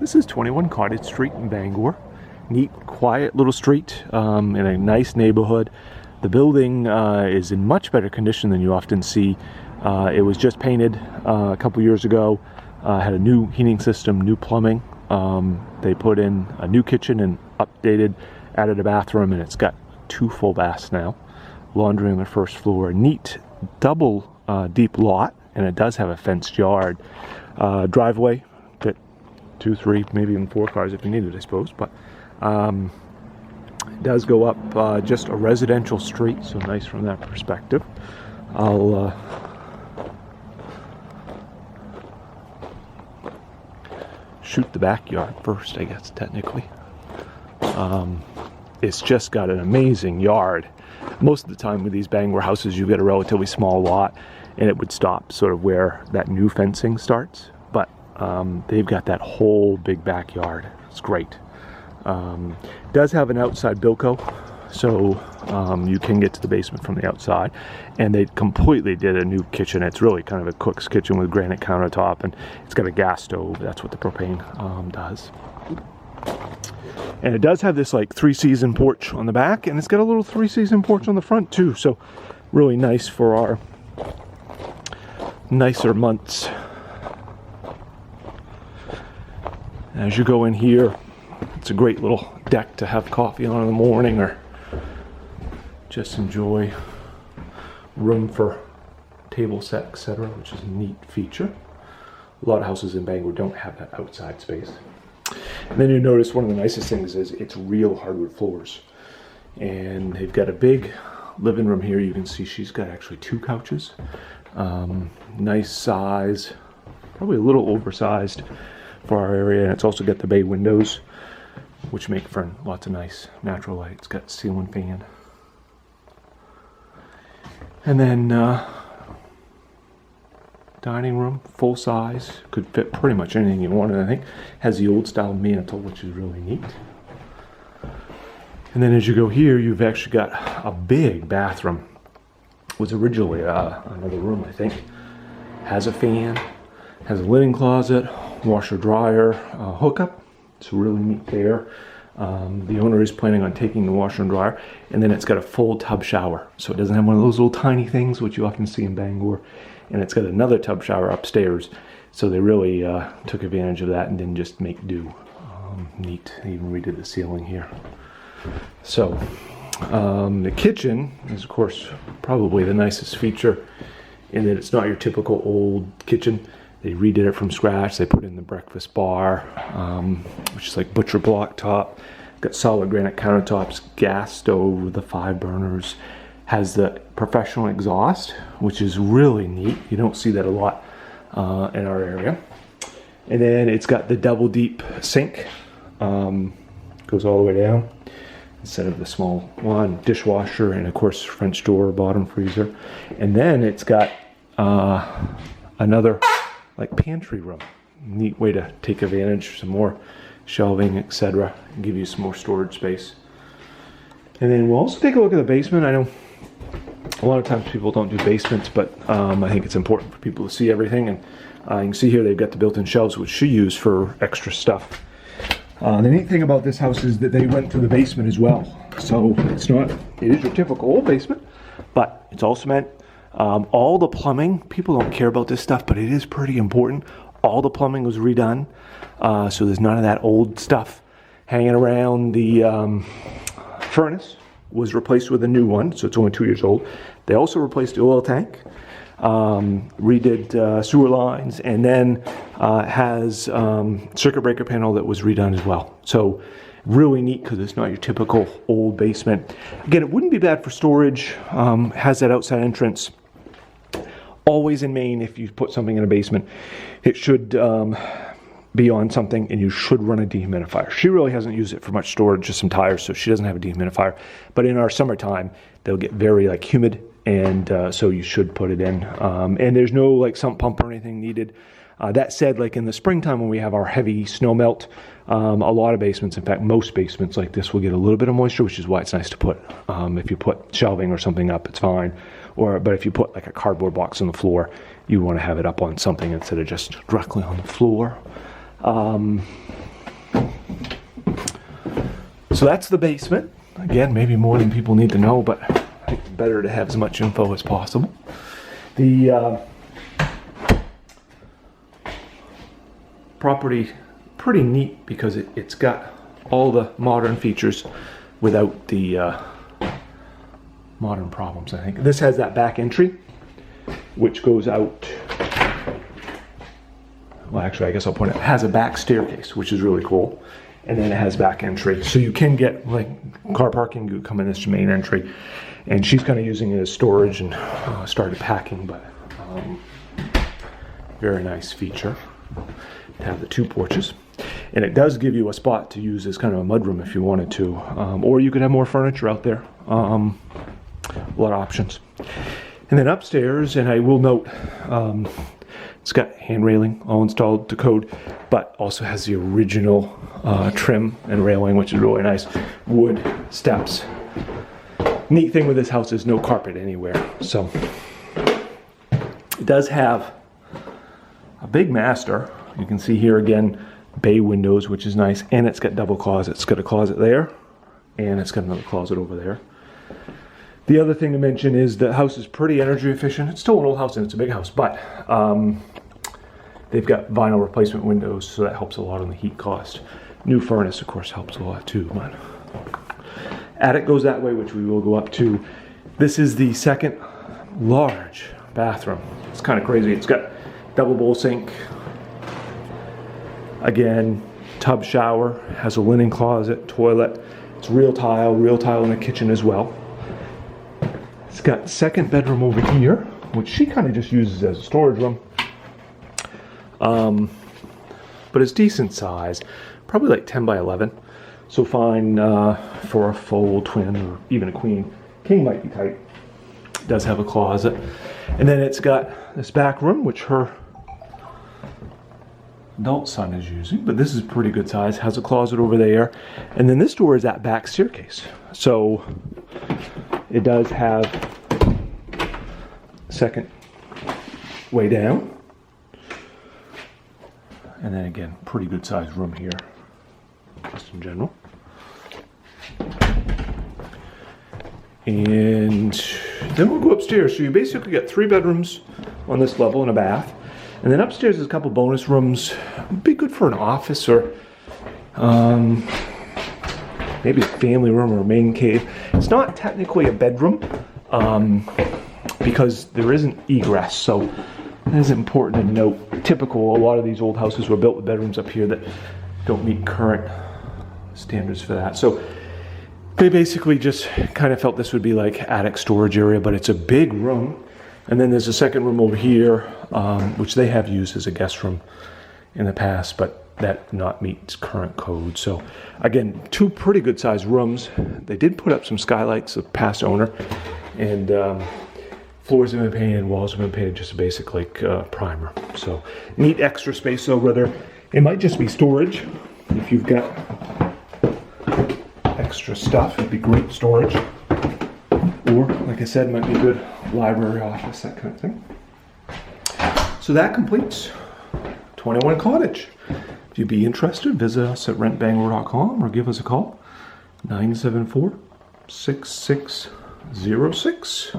This is 21 Cottage Street in Bangor. Neat, quiet little street in a nice neighborhood. The building is in much better condition than you often see. It was just painted a couple years ago. Had a new heating system, new plumbing. They put in a new kitchen and added a bathroom, and it's got 2 full baths now. Laundry on the first floor. A neat double deep lot, and it does have a fenced yard. Driveway, fit 2, 3, maybe even 4 cars if you need it, I suppose. But it does go up just a residential street, so nice from that perspective. I'll shoot the backyard first, I guess, technically. It's just got an amazing yard. Most of the time with these Bangor houses, you get a relatively small lot, and it would stop sort of where that new fencing starts. But they've got that whole big backyard. It's great. It does have an outside bilco, so you can get to the basement from the outside. And they completely did a new kitchen. It's really kind of a cook's kitchen with granite countertop, and it's got a gas stove. That's what the propane does. And it does have this like 3-season porch on the back, and it's got a little 3-season porch on the front too. So really nice for our nicer months. As you go in here, it's a great little deck to have coffee on in the morning, or just enjoy room for table set, etc., which is a neat feature. A lot of houses in Bangor don't have that outside space. And then you notice one of the nicest things is it's real hardwood floors. And they've got a big living room here. You can see she's got actually 2 couches. Nice size, probably a little oversized for our area. And it's also got the bay windows, which make for lots of nice natural light. It's got ceiling fan. And then dining room, full size, could fit pretty much anything you wanted, I think. Has the old style mantle, which is really neat. And then as you go here, you've actually got a big bathroom. It was originally another room, I think. Has a fan, has a linen closet, washer dryer, hookup. It's really neat there. The owner is planning on taking the washer and dryer, and then it's got a full tub shower. So it doesn't have one of those little tiny things which you often see in Bangor. And it's got another tub shower upstairs. So they really took advantage of that and didn't just make do. Neat. They even redid the ceiling here. So the kitchen is, of course, probably the nicest feature in that it's not your typical old kitchen. They redid it from scratch. They put in the breakfast bar, which is like butcher block top. Got solid granite countertops, gas stove with the 5 burners. Has the professional exhaust, which is really neat. You don't see that a lot in our area. And then it's got the double deep sink. Goes all the way down instead of the small one. Dishwasher, and of course French door, bottom freezer. And then it's got another like pantry room. Neat way to take advantage, some more shelving, etc. Give you some more storage space. And then we'll also take a look at the basement. I know a lot of times people don't do basements, but I think it's important for people to see everything. And you can see here they've got the built-in shelves, which she used for extra stuff. The neat thing about this house is that they went through the basement as well. So it is your typical old basement, but it's all cement. All the plumbing, people don't care about this stuff, but it is pretty important. All the plumbing was redone, so there's none of that old stuff hanging around. The furnace was replaced with a new one, so it's only 2 years old. They also replaced the oil tank, redid sewer lines, and then has circuit breaker panel that was redone as well. So really neat because it's not your typical old basement. Again, it wouldn't be bad for storage. Has that outside entrance. Always in Maine, if you put something in a basement, it should be on something, and you should run a dehumidifier. She really hasn't used it for much storage, just some tires, so she doesn't have a dehumidifier. But in our summertime, they'll get very like humid, and so you should put it in. And there's no like sump pump or anything needed. That said, like in the springtime when we have our heavy snow melt, a lot of basements, in fact most basements like this, will get a little bit of moisture, which is why it's nice to put, if you put shelving or something up, it's fine. But if you put like a cardboard box on the floor, you want to have it up on something instead of just directly on the floor. So that's the basement. Again, maybe more than people need to know, but I think it's better to have as much info as possible. The property, pretty neat because it's got all the modern features without the modern problems, I think. This has that back entry, which goes out. Well, actually, I guess I'll point out, it has a back staircase, which is really cool. And then it has back entry. So you can get, like, car parking, you come in this main entry. And she's kind of using it as storage and started packing, but very nice feature to have the 2 porches. And it does give you a spot to use as kind of a mudroom if you wanted to. Or you could have more furniture out there. A lot of options. And then upstairs, and I will note, it's got hand railing all installed to code, but also has the original trim and railing, which is really nice. Wood steps. Neat thing with this house is no carpet anywhere. So it does have a big master. You can see here again, bay windows, which is nice, and it's got double closets. It's got a closet there, and it's got another closet over there. The other thing to mention is the house is pretty energy efficient. It's still an old house and it's a big house, but they've got vinyl replacement windows, so that helps a lot on the heat cost. New furnace, of course, helps a lot too. But attic goes that way, which we will go up to. This is the second large bathroom. It's kind of crazy. It's got double bowl sink. Again, tub shower, has a linen closet, toilet. It's real tile in the kitchen as well. It's got second bedroom over here, which she kind of just uses as a storage room. But it's decent size, probably like 10 by 11. So fine for a full twin or even a queen. King might be tight. It does have a closet. And then it's got this back room, which her adult son is using, but this is pretty good size. Has a closet over there. And then this door is that back staircase. So it does have second way down. And then again, pretty good sized room here, just in general. And then we'll go upstairs. So you basically get 3 bedrooms on this level and a bath. And then upstairs is a couple bonus rooms. Would be good for an office or maybe a family room or a man cave. It's not technically a bedroom because there isn't egress. So it is important to note. Typical, a lot of these old houses were built with bedrooms up here that don't meet current standards for that. So they basically just kind of felt this would be like attic storage area, but it's a big room. And then there's a second room over here, which they have used as a guest room in the past, but that not meets current code. So again, 2 pretty good sized rooms. They did put up some skylights, the past owner, and floors have been painted, walls have been painted, just a basic like primer. So neat extra space over there. It might just be storage. If you've got extra stuff, it'd be great storage. Or, like I said, might be a good library, office, that kind of thing. So that completes 21 Cottage. If you'd be interested, visit us at rentbangor.com or give us a call, 974-6606.